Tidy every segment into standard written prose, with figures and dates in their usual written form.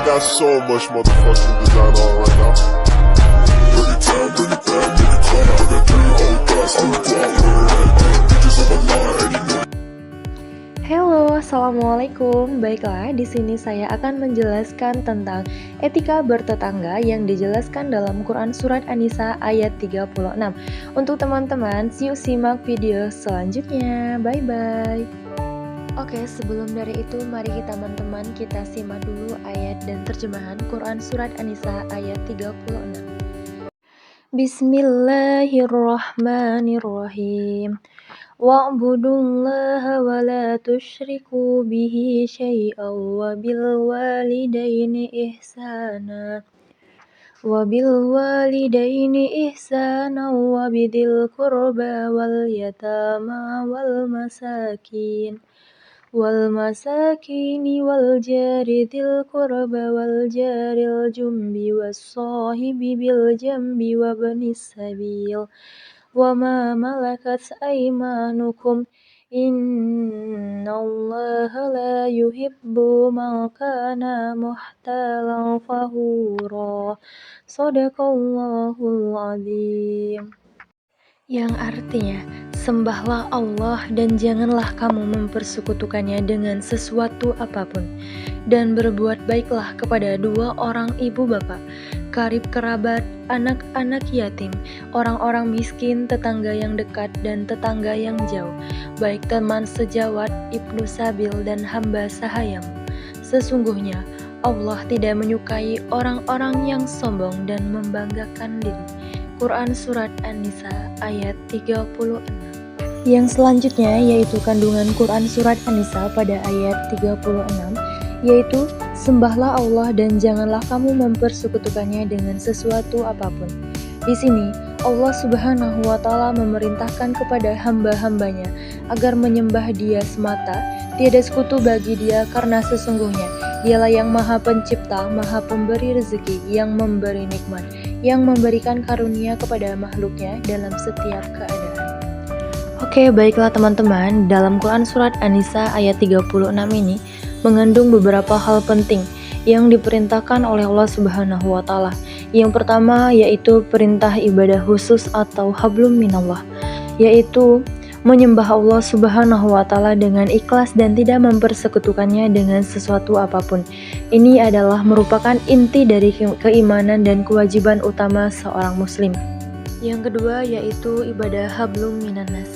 got so much motherfucking design on right now. Bring it down, bring it back, make it clap. I got 3 old guys, I'm the guap, bitches on my line, and you know. Halo, assalamualaikum. Baiklah, di sini saya akan menjelaskan tentang etika bertetangga yang dijelaskan dalam Quran Surat An-Nisa ayat 36. Untuk teman-teman, yuk simak video selanjutnya. Bye-bye. Oke, sebelum dari itu, mari teman-teman kita simak dulu ayat dan terjemahan Quran Surat An-Nisa ayat 36. Bismillahirrahmanirrahim. Wa'budullaha wa la tusyriku bihi syai'an wa bil walidaini ihsana wa bidhil qurba wal yatama wal masakin wal jari dzil qurba wal jaril jumbi was sahibi bil jambi wa banis sabil wa ma malakat aymanukum innallaha la yuhibbu man kana muhtalan fakhura. Shadaqallahul azim. Yang artinya, sembahlah Allah dan janganlah kamu mempersekutukannya dengan sesuatu apapun. Dan berbuat baiklah kepada 2 orang ibu bapa, karib kerabat, anak-anak yatim, orang-orang miskin, tetangga yang dekat dan tetangga yang jauh, baik teman sejawat, ibnu sabil dan hamba sahayamu. Sesungguhnya Allah tidak menyukai orang-orang yang sombong dan membanggakan diri. Quran Surat An-Nisa ayat 36. Yang selanjutnya yaitu kandungan Quran Surat An-Nisa pada ayat 36, yaitu sembahlah Allah dan janganlah kamu mempersekutukannya dengan sesuatu apapun. Di sini Allah Subhanahu wa Ta'ala memerintahkan kepada hamba-hambanya agar menyembah Dia semata, tiada sekutu bagi Dia, karena sesungguhnya Dialah yang Maha Pencipta, Maha Pemberi rezeki, yang memberi nikmat, yang memberikan karunia kepada makhluknya dalam setiap keadaan. Oke, baiklah teman-teman, dalam Quran Surat An-Nisa ayat 36 ini mengandung beberapa hal penting yang diperintahkan oleh Allah Subhanahu wa Ta'ala. Yang pertama yaitu perintah ibadah khusus atau hablum minallah, yaitu menyembah Allah Subhanahu wa Ta'ala dengan ikhlas dan tidak mempersekutukannya dengan sesuatu apapun. Ini adalah merupakan inti dari keimanan dan kewajiban utama seorang muslim. Yang kedua yaitu ibadah hablum minannas,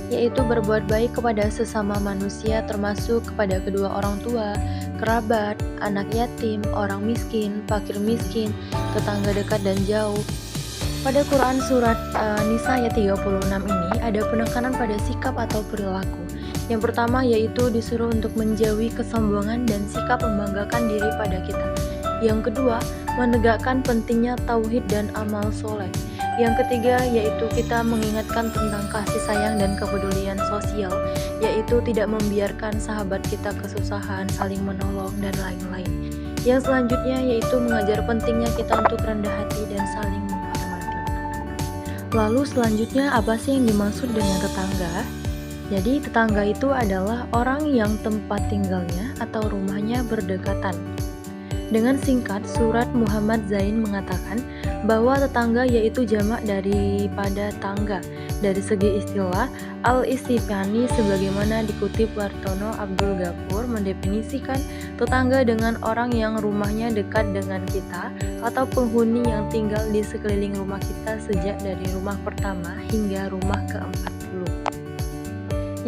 yaitu berbuat baik kepada sesama manusia, termasuk kepada kedua orang tua, kerabat, anak yatim, orang miskin, fakir miskin, tetangga dekat dan jauh. Pada Quran Surat Nisa ayat 36 ini ada penekanan pada sikap atau perilaku. Yang pertama yaitu disuruh untuk menjauhi kesombongan dan sikap membanggakan diri pada kita. Yang kedua, menegakkan pentingnya tauhid dan amal soleh. Yang ketiga yaitu kita mengingatkan tentang kasih sayang dan kepedulian sosial, yaitu tidak membiarkan sahabat kita kesusahan, saling menolong, dan lain-lain. Yang selanjutnya yaitu mengajar pentingnya kita untuk rendah hati dan saling menghormati. Lalu selanjutnya apa sih yang dimaksud dengan tetangga? Jadi tetangga itu adalah orang yang tempat tinggalnya atau rumahnya berdekatan. Dengan singkat, Surat Muhammad Zain mengatakan bahwa tetangga yaitu jamak daripada tangga. Dari segi istilah, Al-Istifani sebagaimana dikutip Wartono Abdul Ghafur mendefinisikan tetangga dengan orang yang rumahnya dekat dengan kita atau penghuni yang tinggal di sekeliling rumah kita sejak dari rumah pertama hingga rumah ke-40.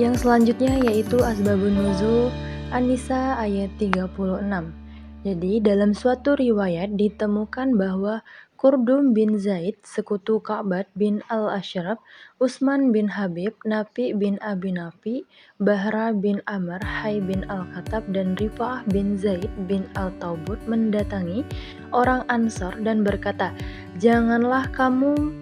Yang selanjutnya yaitu Asbabun Nuzul An-Nisa ayat 36. Jadi dalam suatu riwayat ditemukan bahwa Qurdum bin Zaid, sekutu Ka'bad bin Al-Ashraf, Utsman bin Habib, Nafi bin Abi Nafi, Bahra bin Amr, Hay bin Al-Khattab, dan Rifa'ah bin Zaid bin Al-Taubut mendatangi orang Ansor dan berkata, "Janganlah kamu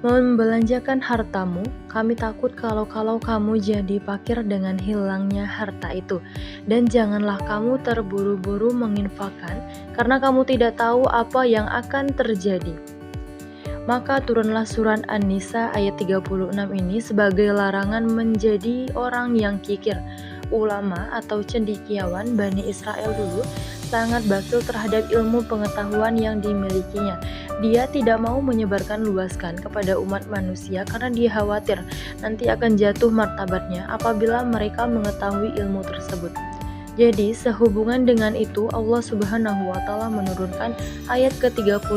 membelanjakan hartamu, kami takut kalau kamu jadi fakir dengan hilangnya harta itu. Dan janganlah kamu terburu-buru menginfakkan, karena kamu tidak tahu apa yang akan terjadi." Maka turunlah surat An-Nisa ayat 36 ini sebagai larangan menjadi orang yang kikir, ulama atau cendekiawan Bani Israel dulu sangat bakhil terhadap ilmu pengetahuan yang dimilikinya. Dia tidak mau menyebarkan luaskan kepada umat manusia karena dia khawatir nanti akan jatuh martabatnya apabila mereka mengetahui ilmu tersebut. Jadi sehubungan dengan itu Allah Subhanahu wa taala menurunkan ayat ke-36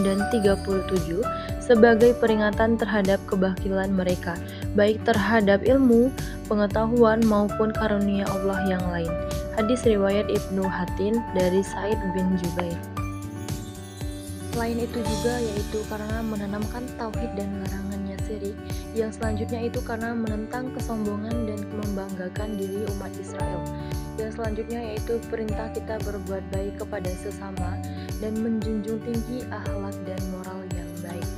dan 37 sebagai peringatan terhadap kebakhilan mereka, baik terhadap ilmu, pengetahuan maupun karunia Allah yang lain. Hadis riwayat Ibnu Hatin dari Sa'id bin Jubair. Selain itu juga yaitu karena menanamkan tauhid dan larangannya syirik. Yang selanjutnya itu karena menentang kesombongan dan membanggakan diri umat Israel. Yang selanjutnya yaitu perintah kita berbuat baik kepada sesama dan menjunjung tinggi akhlak dan moral yang baik.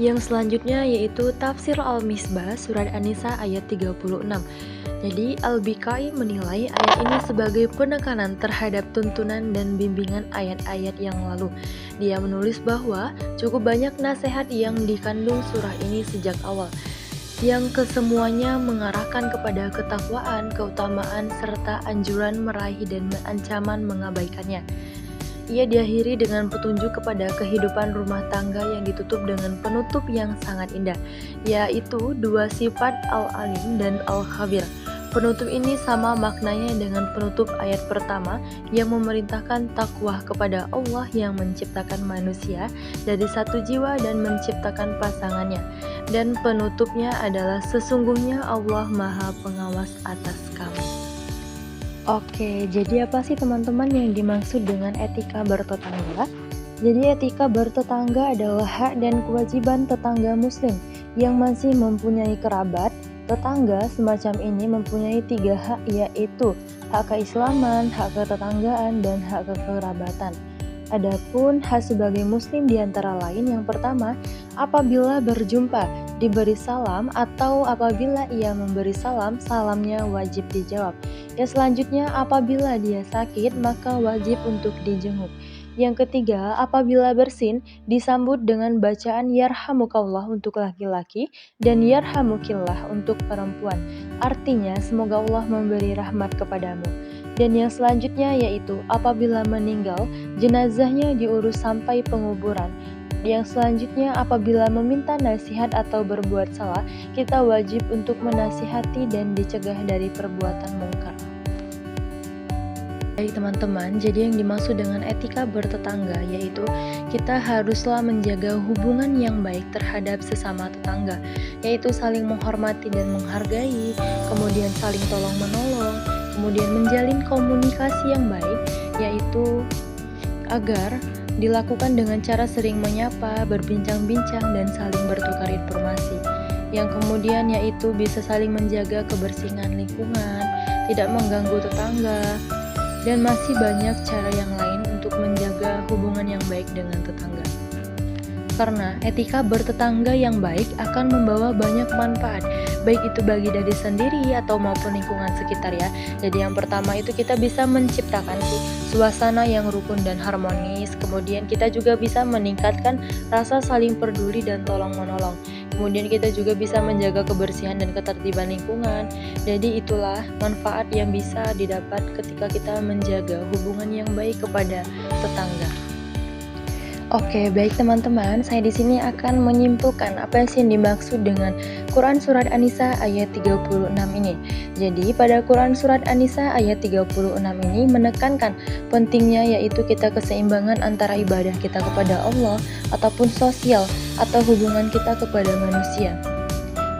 Yang selanjutnya yaitu tafsir Al-Misbah surat An-Nisa ayat 36. Jadi Al-Bikai menilai ayat ini sebagai penekanan terhadap tuntunan dan bimbingan ayat-ayat yang lalu. Dia menulis bahwa cukup banyak nasihat yang dikandung surah ini sejak awal, yang kesemuanya mengarahkan kepada ketakwaan, keutamaan, serta anjuran meraih dan ancaman mengabaikannya. Ia diakhiri dengan petunjuk kepada kehidupan rumah tangga yang ditutup dengan penutup yang sangat indah, yaitu dua sifat Al-Alim dan Al-Khabir. Penutup ini sama maknanya dengan penutup ayat pertama yang memerintahkan takwa kepada Allah yang menciptakan manusia dari satu jiwa dan menciptakan pasangannya. Dan penutupnya adalah sesungguhnya Allah Maha Pengawas atas kamu. Oke, jadi apa sih teman-teman yang dimaksud dengan etika bertetangga? Jadi etika bertetangga adalah hak dan kewajiban tetangga muslim yang masih mempunyai kerabat. Tetangga semacam ini mempunyai 3 hak, yaitu hak keislaman, hak ketetanggaan, dan hak kekerabatan. Adapun hak sebagai muslim diantara lain yang pertama, apabila berjumpa diberi salam atau apabila ia memberi salam, salamnya wajib dijawab. Yang selanjutnya, apabila dia sakit maka wajib untuk dijenguk. Yang ketiga, apabila bersin disambut dengan bacaan yarhamukallah untuk laki-laki dan yarhamukillah untuk perempuan. Artinya semoga Allah memberi rahmat kepadamu. Dan yang selanjutnya yaitu apabila meninggal, jenazahnya diurus sampai penguburan. Yang selanjutnya apabila meminta nasihat atau berbuat salah, kita wajib untuk menasihati dan dicegah dari perbuatan mungkar. Baik teman-teman, jadi yang dimaksud dengan etika bertetangga yaitu kita haruslah menjaga hubungan yang baik terhadap sesama tetangga, yaitu saling menghormati dan menghargai, kemudian saling tolong-menolong, kemudian menjalin komunikasi yang baik, yaitu agar dilakukan dengan cara sering menyapa, berbincang-bincang, dan saling bertukar informasi. Yang kemudian yaitu bisa saling menjaga kebersihan lingkungan, tidak mengganggu tetangga, dan masih banyak cara yang lain untuk menjaga hubungan yang baik dengan tetangga. Karena etika bertetangga yang baik akan membawa banyak manfaat, baik itu bagi diri sendiri atau maupun lingkungan sekitar ya. Jadi yang pertama itu kita bisa menciptakan suasana yang rukun dan harmonis. Kemudian kita juga bisa meningkatkan rasa saling peduli dan tolong-menolong. Kemudian kita juga bisa menjaga kebersihan dan ketertiban lingkungan. Jadi itulah manfaat yang bisa didapat ketika kita menjaga hubungan yang baik kepada tetangga. Oke, baik teman-teman, saya di sini akan menyimpulkan apa yang dimaksud dengan Quran Surat An-Nisa ayat 36 ini. Jadi, pada Quran Surat An-Nisa ayat 36 ini menekankan pentingnya yaitu kita keseimbangan antara ibadah kita kepada Allah ataupun sosial atau hubungan kita kepada manusia.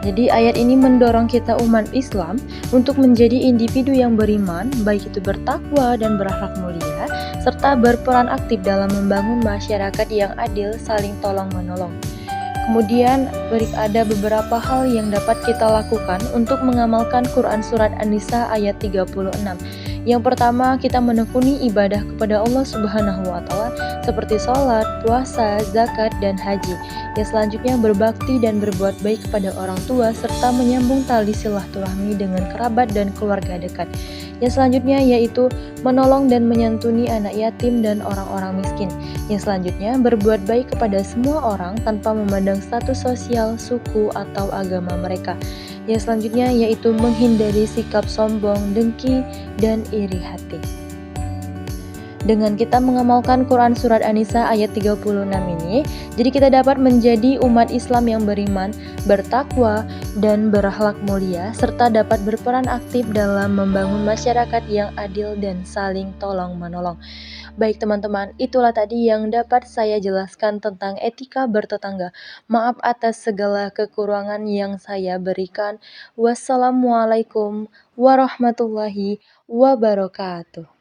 Jadi ayat ini mendorong kita umat Islam untuk menjadi individu yang beriman, baik itu bertakwa dan berakhlak mulia, serta berperan aktif dalam membangun masyarakat yang adil, saling tolong-menolong. Kemudian ada beberapa hal yang dapat kita lakukan untuk mengamalkan Quran Surat An-Nisa ayat 36. Yang pertama, kita menekuni ibadah kepada Allah Subhanahu wa Ta'ala seperti sholat, puasa, zakat, dan haji. Yang selanjutnya berbakti dan berbuat baik kepada orang tua serta menyambung tali silaturahmi dengan kerabat dan keluarga dekat. Yang selanjutnya yaitu menolong dan menyantuni anak yatim dan orang-orang miskin. Yang selanjutnya berbuat baik kepada semua orang tanpa memandang status sosial, suku, atau agama mereka. Yang selanjutnya yaitu menghindari sikap sombong, dengki, dan iri hati. Dengan kita mengamalkan Quran Surat An-Nisa ayat 36 ini, jadi kita dapat menjadi umat Islam yang beriman, bertakwa, dan berakhlak mulia, serta dapat berperan aktif dalam membangun masyarakat yang adil dan saling tolong-menolong. Baik teman-teman, itulah tadi yang dapat saya jelaskan tentang etika bertetangga. Maaf atas segala kekurangan yang saya berikan. Wassalamualaikum warahmatullahi wabarakatuh.